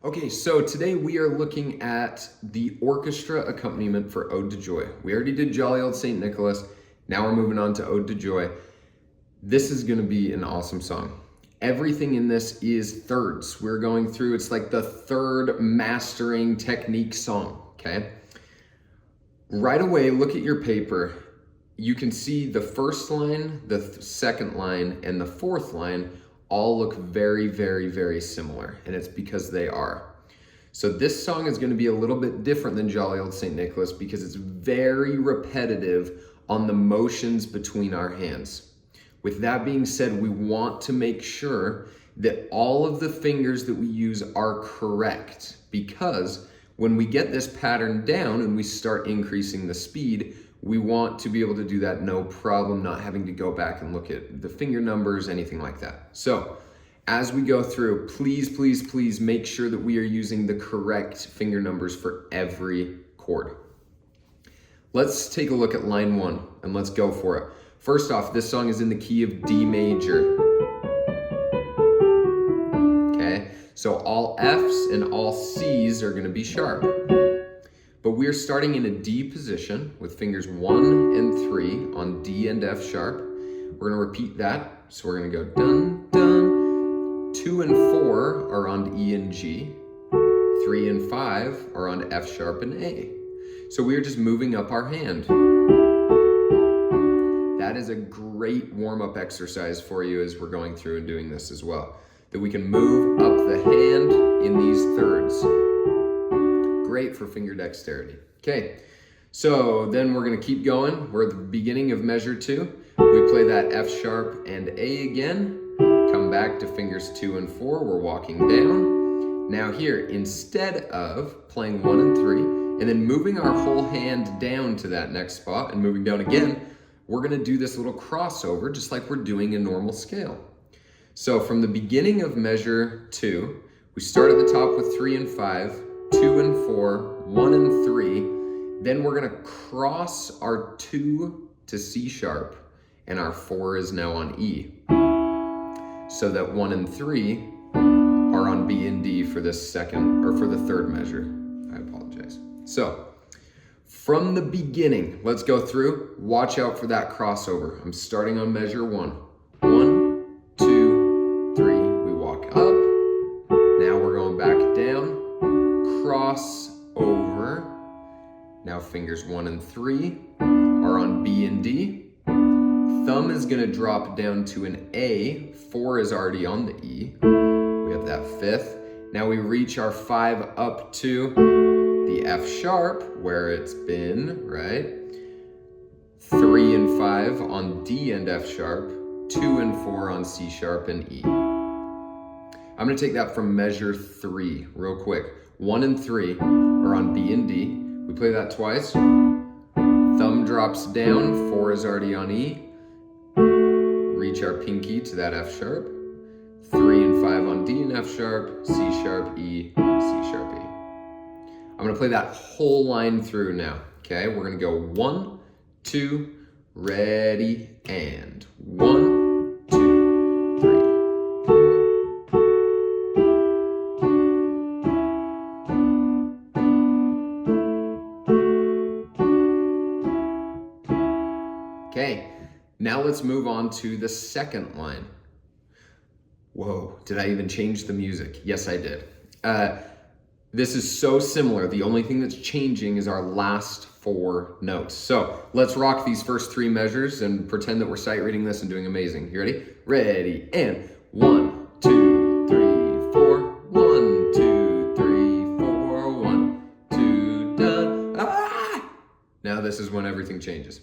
Okay, so today we are looking at the orchestra accompaniment for Ode to Joy. We already did Jolly Old St. Nicholas. Now we're moving on to Ode to Joy. This is going to be an awesome song. Everything in this is thirds. We're going through, it's like the third mastering technique song, okay? Right away, look at your paper. You can see the first line, the second line, and the fourth line all look very, very, very similar, and it's because they are. So this song is going to be a little bit different than Jolly Old St. Nicholas because it's very repetitive on the motions between our hands. With that being said, we want to make sure that all of the fingers that we use are correct, because when we get this pattern down and we start increasing the speed, we want to be able to do that no problem, not having to go back and look at the finger numbers, anything like that. So as we go through, please, please, please make sure that we are using the correct finger numbers for every chord. Let's take a look at line 1 and let's go for it. First off, this song is in the key of D major. Okay, so all F's and all C's are going to be sharp. But we're starting in a D position with fingers 1 and 3 on D and F sharp. We're going to repeat that. So we're going to go dun, dun. 2 and 4 are on E and G. 3 and 5 are on F sharp and A. So we're just moving up our hand. That is a great warm-up exercise for you as we're going through and doing this as well. That we can move up the hand in these thirds. Great for finger dexterity. Okay, so then we're going to keep going. We're at the beginning of measure 2. We play that F sharp and A again. Come back to fingers 2 and 4. We're walking down. Now here, instead of playing 1 and 3 and then moving our whole hand down to that next spot and moving down again, we're going to do this little crossover just like we're doing a normal scale. So from the beginning of measure 2, we start at the top with 3 and 5, 2 and 4, 1 and 3. Then we're going to cross our 2 to C sharp, and our 4 is now on E. So that 1 and 3 are on B and D for this second, or for the third measure. I apologize. So from the beginning, let's go through. Watch out for that crossover. I'm starting on measure 1. 1, 2, 3. We walk up. Now we're going back down. Cross over. Now fingers 1 and 3 are on B and D. Thumb is going to drop down to an A. 4 is already on the E. We have that 5th. Now we reach our 5 up to the F sharp, where it's been, right? 3 and 5 on D and F sharp. 2 and 4 on C sharp and E. I'm going to take that from measure 3 real quick. 1 and 3 are on B and D. We play that twice. Thumb drops down. 4 is already on E. Reach our pinky to that F sharp. 3 and 5 on D and F sharp. C sharp, E, C sharp, E. I'm going to play that whole line through now. Okay, we're going to go 1, 2, ready, and 1, 2, 3. Okay, now let's move on to the second line. Whoa, did I even change the music? Yes, I did. This is so similar. The only thing that's changing is our last 4 notes. So let's rock these first 3 measures and pretend that we're sight reading this and doing amazing. You ready? Ready, and 1, 2, 3, 4. 1, 2, 3, 4. 1, 2, done. Ah! Now this is when everything changes.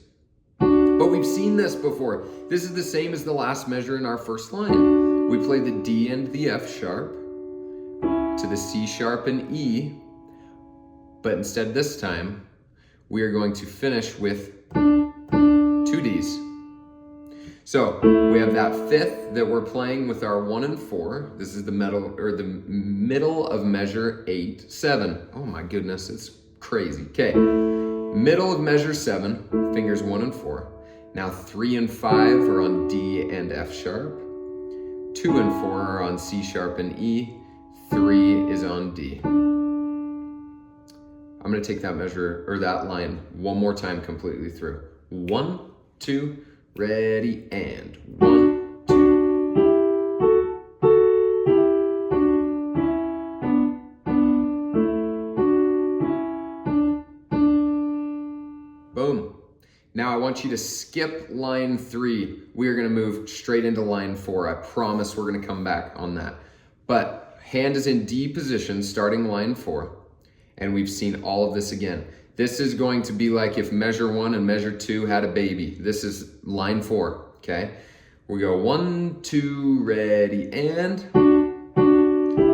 But we've seen this before. This is the same as the last measure in our first line. We play the D and the F sharp to the C sharp and E, but instead this time, we are going to finish with 2 Ds. So we have that 5th that we're playing with our 1 and 4. This is the middle of measure 8, 7. Oh my goodness, it's crazy. Okay, middle of measure 7, fingers 1 and 4. Now 3 and 5 are on D and F sharp. 2 and 4 are on C sharp and E. 3 is on D. I'm going to take that measure, or that line, one more time completely through. 1, 2, ready, and 1, 2. Boom. Now I want you to skip line 3. We are going to move straight into line 4. I promise we're going to come back on that. But hand is in D position starting line 4. And we've seen all of this again. This is going to be like if measure 1 and measure 2 had a baby. This is line 4, okay? We go 1, 2, ready, and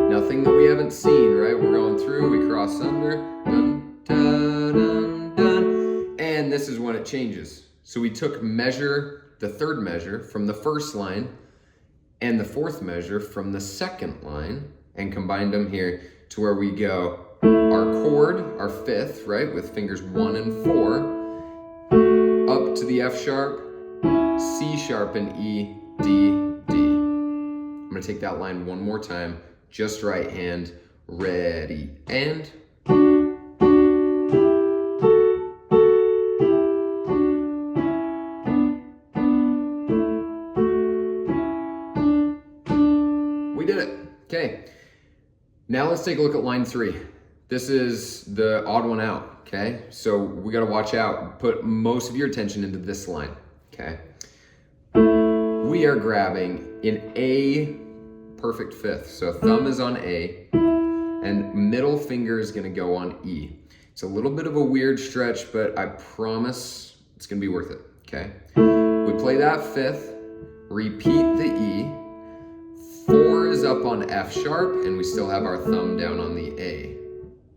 nothing that we haven't seen, right? We're going through, we cross under, dun, dun, dun, dun, and this is when it changes. So we took the third measure from the first line and the fourth measure from the second line and combined them here to where we go our chord, our fifth, right, with fingers 1 and 4, up to the F sharp, C sharp, and E, D, D. I'm going to take that line one more time, just right hand, ready, and we did it. Okay, now let's take a look at line 3. This is the odd one out, okay? So we gotta watch out, put most of your attention into this line, okay? We are grabbing an A perfect fifth. So thumb is on A, and middle finger is gonna go on E. It's a little bit of a weird stretch, but I promise it's gonna be worth it, okay? We play that fifth, repeat the E, 4 is up on F sharp, and we still have our thumb down on the A.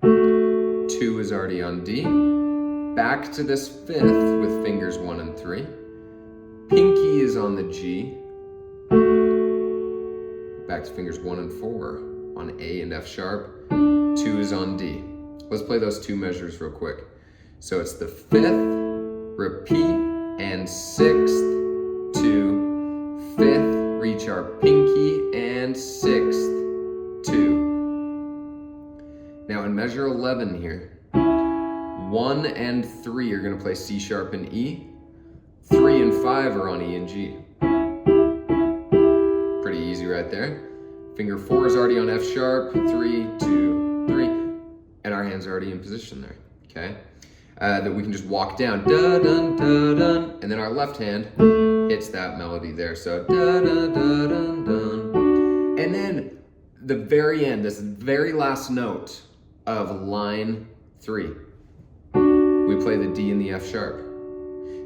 2 is already on D. Back to this fifth with fingers 1 and 3. Pinky is on the G. Back to fingers 1 and 4 on A and F sharp. 2 is on D. Let's play those two measures real quick. So it's the fifth, repeat, and sixth, 2, fifth, reach our pinky, and sixth, 2. Now in measure 11 here, 1 and 3 are going to play C sharp and E. 3 and 5 are on E and G. Pretty easy right there. Finger 4 is already on F sharp, 3, 2, 3, and our hands are already in position there, okay? That we can just walk down, da dun da dun, and then our left hand hits that melody there. So da da da dun dun, and then the very end, this very last note of line 3, we play the D and the F sharp.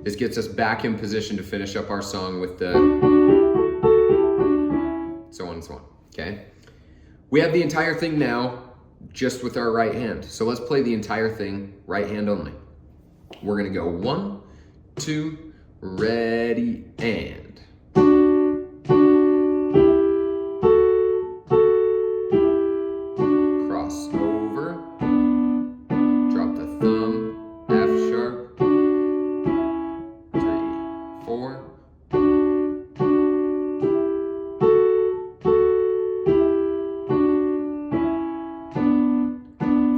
This gets us back in position to finish up our song with the so on and so on, okay? We have the entire thing now just with our right hand. So let's play the entire thing right hand only. We're gonna go 1, 2, ready, and. Cross over, drop the thumb, F sharp, 3, 4.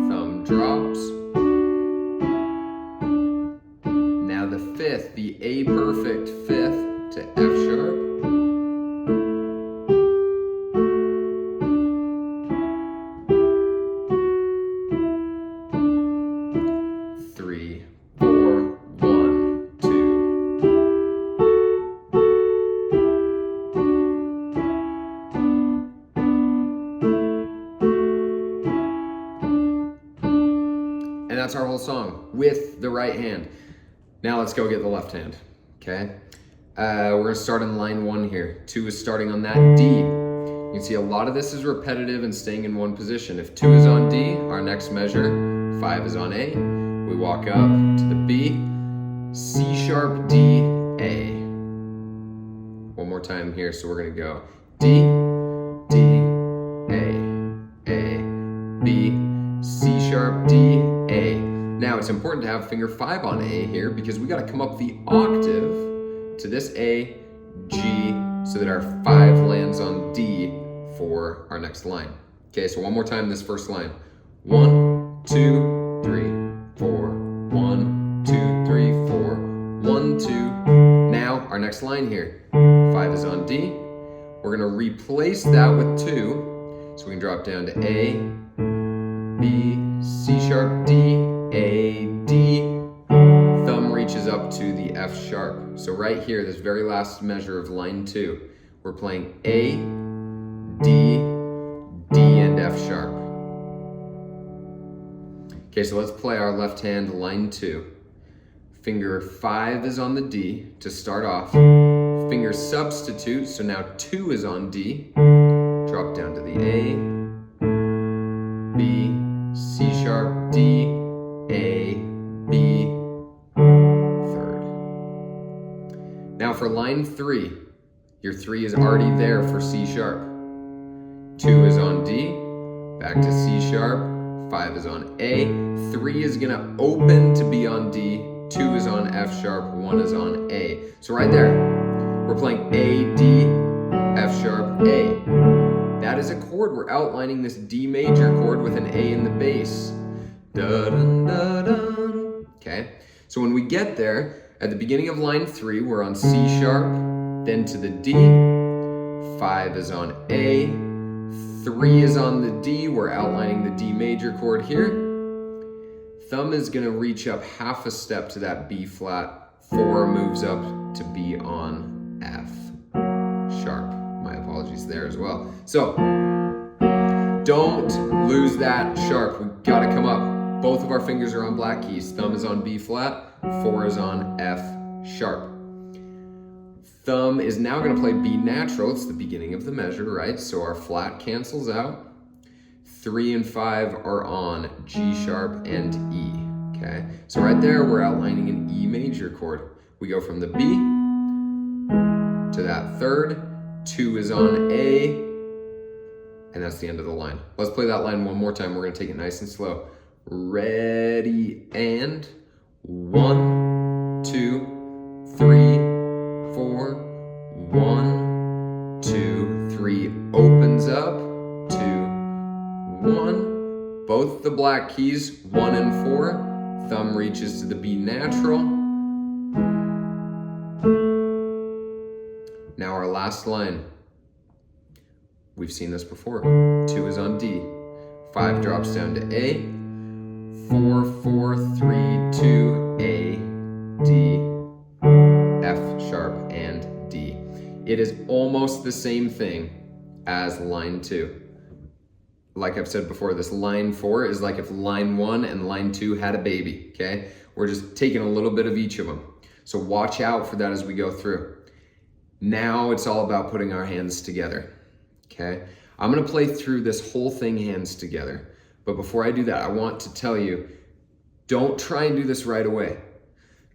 Thumb drops. Now the fifth, the A perfect fifth to F sharp. Three, 4, 1, 2. And that's our whole song with the right hand. Now let's go get the left hand, okay? We're gonna start in line 1 here. 2 is starting on that D. You can see a lot of this is repetitive and staying in one position. If 2 is on D, our next measure, 5 is on A. We walk up to the B, C sharp, D, A. One more time here, so we're gonna go D, D, A, B, C sharp, D, A. Now it's important to have finger 5 on A here because we gotta come up the octave to this A, G, so that our 5 lands on D for our next line, Okay, so one more time this first line. 1, 2, 3, 4. 1, 2, 3, 4. 1, 2. Now, our next line here. 5 is on D. We're gonna replace that with 2. So we can drop down to A, B, C sharp, D, A, D. Thumb reaches up to the F sharp. So right here, this very last measure of line 2, we're playing A, D, D, and F sharp. Okay, so let's play our left hand line 2. Finger 5 is on the D to start off. Finger substitute, so now 2 is on D. Drop down to the A, B, C sharp, D, A, B, third. Now for line 3, your 3 is already there for C sharp. 2 is on D, back to C sharp, 5 is on A, 3 is gonna open to be on D, 2 is on F sharp, 1 is on A. So right there, we're playing A, D, F sharp, A. That is a chord. We're outlining this D major chord with an A in the bass. Dun, dun, dun. Okay, so when we get there, at the beginning of line 3, we're on C sharp, then to the D, 5 is on A, 3 is on the D, we're outlining the D major chord here. Thumb is gonna reach up half a step to that B flat, 4 moves up to be on F sharp. My apologies there as well. So, don't lose that sharp. We gotta come up. Both of our fingers are on black keys. Thumb is on B flat, 4 is on F sharp. Thumb is now gonna play B natural. It's the beginning of the measure, right? So our flat cancels out. 3 and 5 are on G sharp and E, okay? So right there, we're outlining an E major chord. We go from the B to that third, 2 is on A, and that's the end of the line. Let's play that line one more time. We're gonna take it nice and slow. Ready, and 1, 2, 3, 4. 1, 2, 3, opens up, 2, 1. Both the black keys, 1 and 4. Thumb reaches to the B natural. Now our last line. We've seen this before. 2 is on D. 5 drops down to A. 4, 4, 3, 2, A, D, F sharp, and D. It is almost the same thing as line 2. Like I've said before, this line 4 is like if line 1 and line 2 had a baby, okay? We're just taking a little bit of each of them. So watch out for that as we go through. Now it's all about putting our hands together, okay? I'm gonna play through this whole thing hands together. But before I do that, I want to tell you, don't try and do this right away.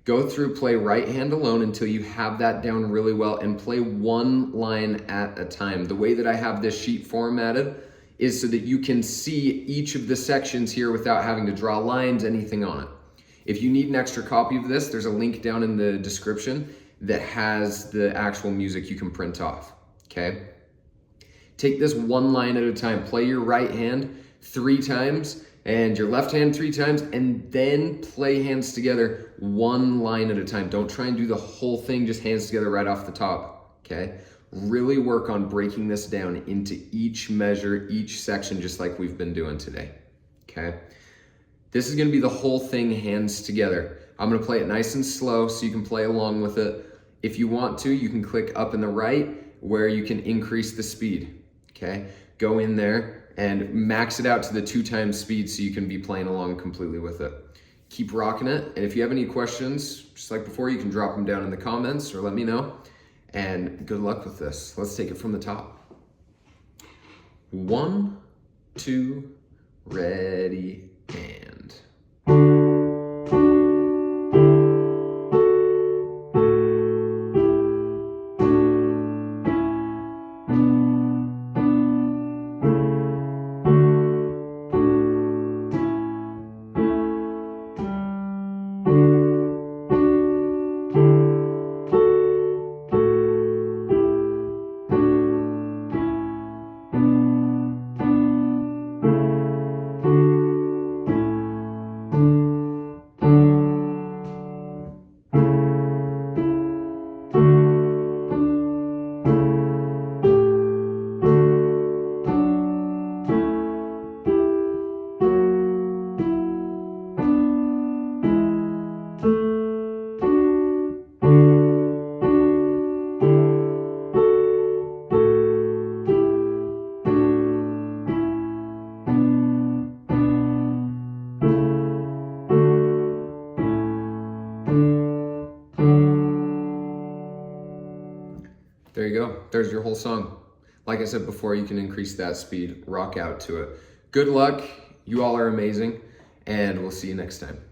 Go through, play right hand alone until you have that down really well, and play one line at a time. The way that I have this sheet formatted is so that you can see each of the sections here without having to draw lines, anything on it. If you need an extra copy of this, there's a link down in the description that has the actual music you can print off, okay? Take this one line at a time. Play your right hand 3 times and your left hand 3 times, and then play hands together one line at a time. Don't try and do the whole thing just hands together right off the top, okay? Really work on breaking this down into each measure, each section, just like we've been doing today, okay? This is gonna be the whole thing hands together. I'm gonna play it nice and slow so you can play along with it. If you want to, you can click up in the right where you can increase the speed, okay? Go in there and max it out to the 2 times speed so you can be playing along completely with it. Keep rocking it, and if you have any questions, just like before, you can drop them down in the comments or let me know, and good luck with this. Let's take it from the top. 1, 2, ready, and. There you go. There's your whole song. Like I said before, you can increase that speed, rock out to it. Good luck. You all are amazing, and we'll see you next time.